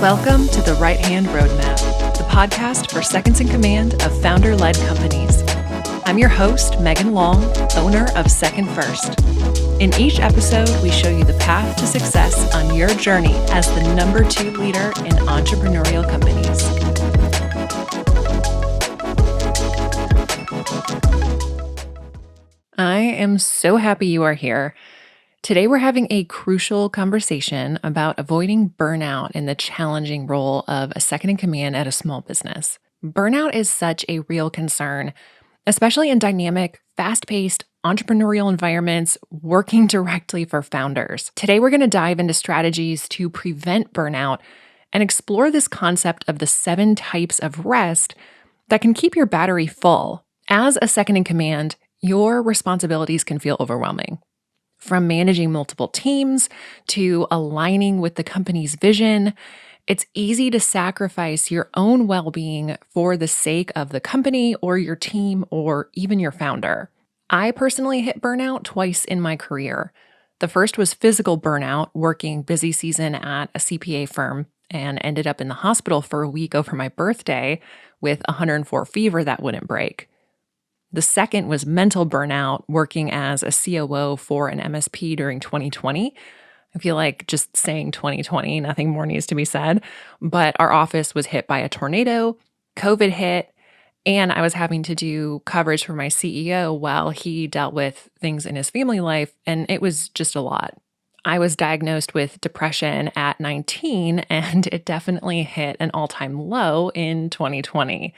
Welcome to the Right Hand Roadmap, the podcast for seconds in command of founder-led companies. I'm your host, Megan Long, owner of Second First. In each episode, we show you the path to success on your journey as the #2 leader in entrepreneurial companies. I am so happy you are here. Today, we're having a crucial conversation about avoiding burnout in the challenging role of a second in command at a small business. Burnout is such a real concern, especially in dynamic, fast-paced, entrepreneurial environments working directly for founders. Today, we're going to dive into strategies to prevent burnout and explore this concept of the 7 types of rest that can keep your battery full. As a second in command, your responsibilities can feel overwhelming. From managing multiple teams to aligning with the company's vision, it's easy to sacrifice your own well-being for the sake of the company or your team or even your founder. I personally hit burnout twice in my career. The first was physical burnout, working busy season at a CPA firm, and ended up in the hospital for a week over my birthday with 104 fever that wouldn't break. The second was mental burnout, working as a COO for an MSP during 2020. I feel like just saying 2020, nothing more needs to be said. But our office was hit by a tornado, COVID hit, and I was having to do coverage for my CEO while he dealt with things in his family life, and it was just a lot. I was diagnosed with depression at 19, and it definitely hit an all-time low in 2020.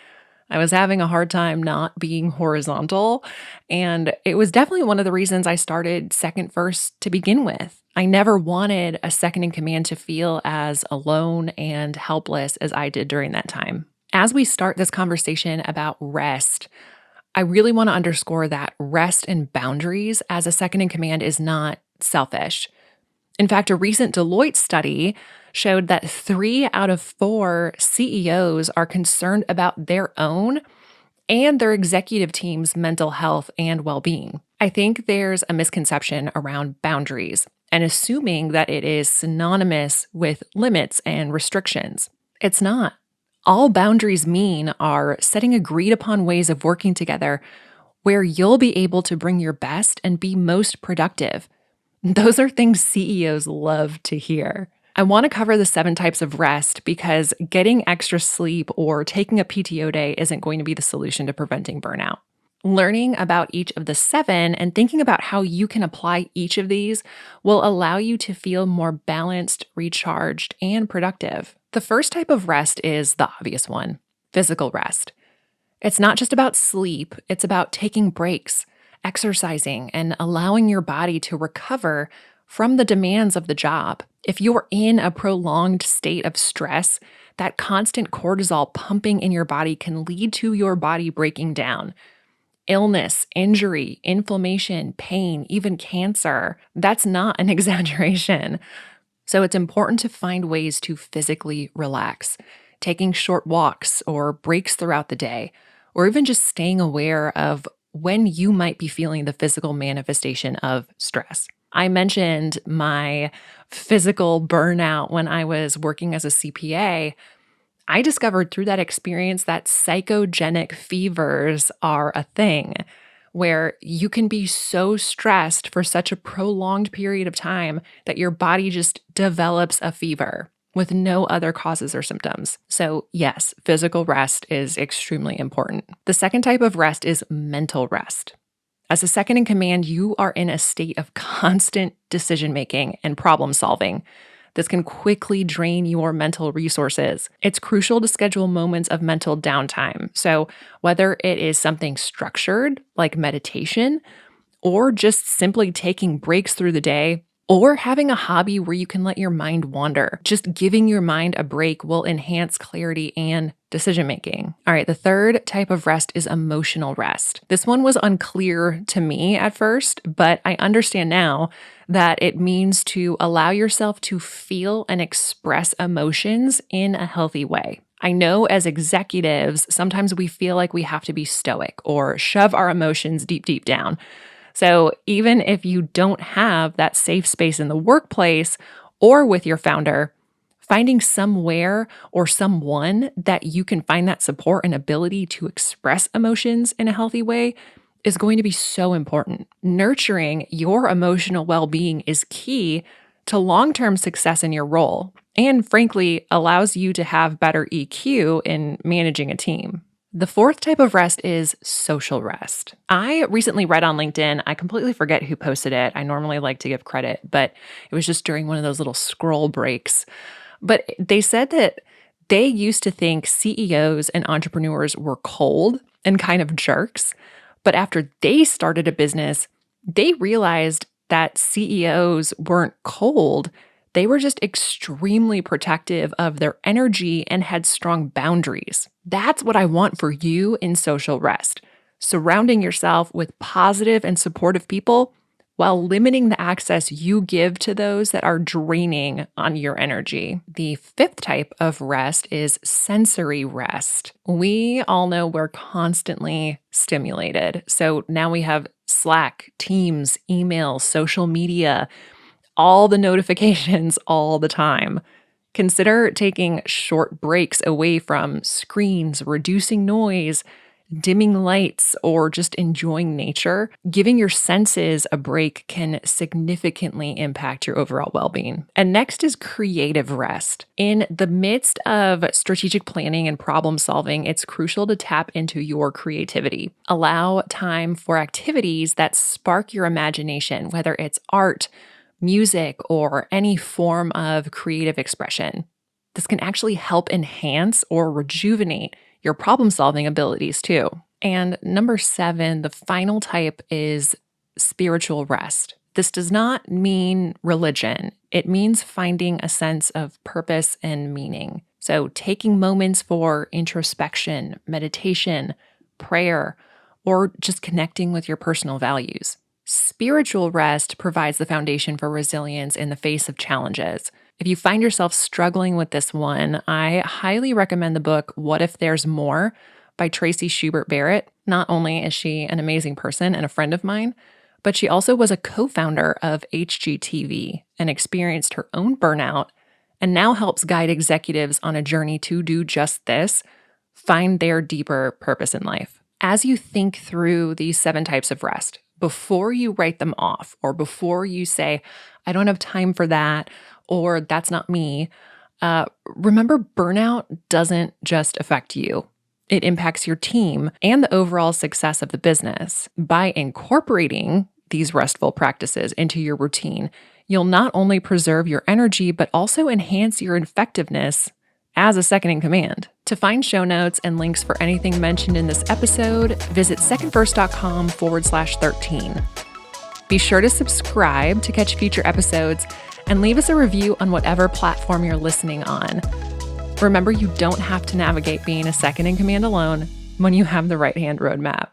I was having a hard time not being horizontal, and it was definitely one of the reasons I started Second First to begin with. I never wanted a second in command to feel as alone and helpless as I did during that time. As we start this conversation about rest, I really want to underscore that rest and boundaries as a second in command is not selfish. In fact, a recent Deloitte study showed that 3 out of 4 CEOs are concerned about their own and their executive team's mental health and well-being. I think there's a misconception around boundaries and assuming that it is synonymous with limits and restrictions. It's not. All boundaries mean are setting agreed upon ways of working together where you'll be able to bring your best and be most productive. Those are things CEOs love to hear. I want to cover the 7 types of rest because getting extra sleep or taking a PTO day isn't going to be the solution to preventing burnout. Learning about each of the 7 and thinking about how you can apply each of these will allow you to feel more balanced, recharged, and productive. The first type of rest is the obvious one, physical rest. It's not just about sleep, it's about taking breaks, exercising, and allowing your body to recover from the demands of the job. If you're in a prolonged state of stress, that constant cortisol pumping in your body can lead to your body breaking down. Illness, injury, inflammation, pain, even cancer. That's not an exaggeration. So it's important to find ways to physically relax, taking short walks or breaks throughout the day, or even just staying aware of when you might be feeling the physical manifestation of stress. I mentioned my physical burnout when I was working as a CPA. I discovered through that experience that psychogenic fevers are a thing where you can be so stressed for such a prolonged period of time that your body just develops a fever with no other causes or symptoms. So yes, physical rest is extremely important. The second type of rest is mental rest. As a second in command, you are in a state of constant decision-making and problem-solving. This can quickly drain your mental resources. It's crucial to schedule moments of mental downtime. So whether it is something structured, like meditation, or just simply taking breaks through the day, or having a hobby where you can let your mind wander. Just giving your mind a break will enhance clarity and decision-making. All right, the third type of rest is emotional rest. This one was unclear to me at first, but I understand now that it means to allow yourself to feel and express emotions in a healthy way. I know as executives, sometimes we feel like we have to be stoic or shove our emotions deep, deep down. So even if you don't have that safe space in the workplace or with your founder, Finding somewhere or someone that you can find that support and ability to express emotions in a healthy way is going to be so important. Nurturing your emotional well being is key to long term success in your role, and frankly, allows you to have better EQ in managing a team. The fourth type of rest is social rest. I recently read on LinkedIn, I completely forget who posted it. I normally like to give credit, but it was just during one of those little scroll breaks. But they said that they used to think CEOs and entrepreneurs were cold and kind of jerks. But after they started a business, they realized that CEOs weren't cold. They were just extremely protective of their energy and had strong boundaries. That's what I want for you in social rest. Surrounding yourself with positive and supportive people while limiting the access you give to those that are draining on your energy. The fifth type of rest is sensory rest. We all know we're constantly stimulated. So now we have Slack, Teams, email, social media, all the notifications all the time. Consider taking short breaks away from screens, reducing noise, dimming lights, or just enjoying nature. Giving your senses a break can significantly impact your overall well-being. And next is creative rest. In the midst of strategic planning and problem solving, it's crucial to tap into your creativity. Allow time for activities that spark your imagination, whether it's art, music, or any form of creative expression. This can actually help enhance or rejuvenate your problem-solving abilities too. And number 7, the final type is spiritual rest. This does not mean religion. It means finding a sense of purpose and meaning. So taking moments for introspection, meditation, prayer, or just connecting with your personal values. Spiritual rest provides the foundation for resilience in the face of challenges. If you find yourself struggling with this one, I highly recommend the book What If There's More by Tracy Schubert Barrett. Not only is she an amazing person and a friend of mine, but she also was a co-founder of HGTV and experienced her own burnout and now helps guide executives on a journey to do just this, find their deeper purpose in life. As you think through these 7 types of rest, before you write them off or before you say, I don't have time for that, or that's not me, remember burnout doesn't just affect you. It impacts your team and the overall success of the business. By incorporating these restful practices into your routine, you'll not only preserve your energy, but also enhance your effectiveness as a second in command. To find show notes and links for anything mentioned in this episode, visit secondfirst.com/13. Be sure to subscribe to catch future episodes and leave us a review on whatever platform you're listening on. Remember, you don't have to navigate being a second in command alone when you have the right hand roadmap.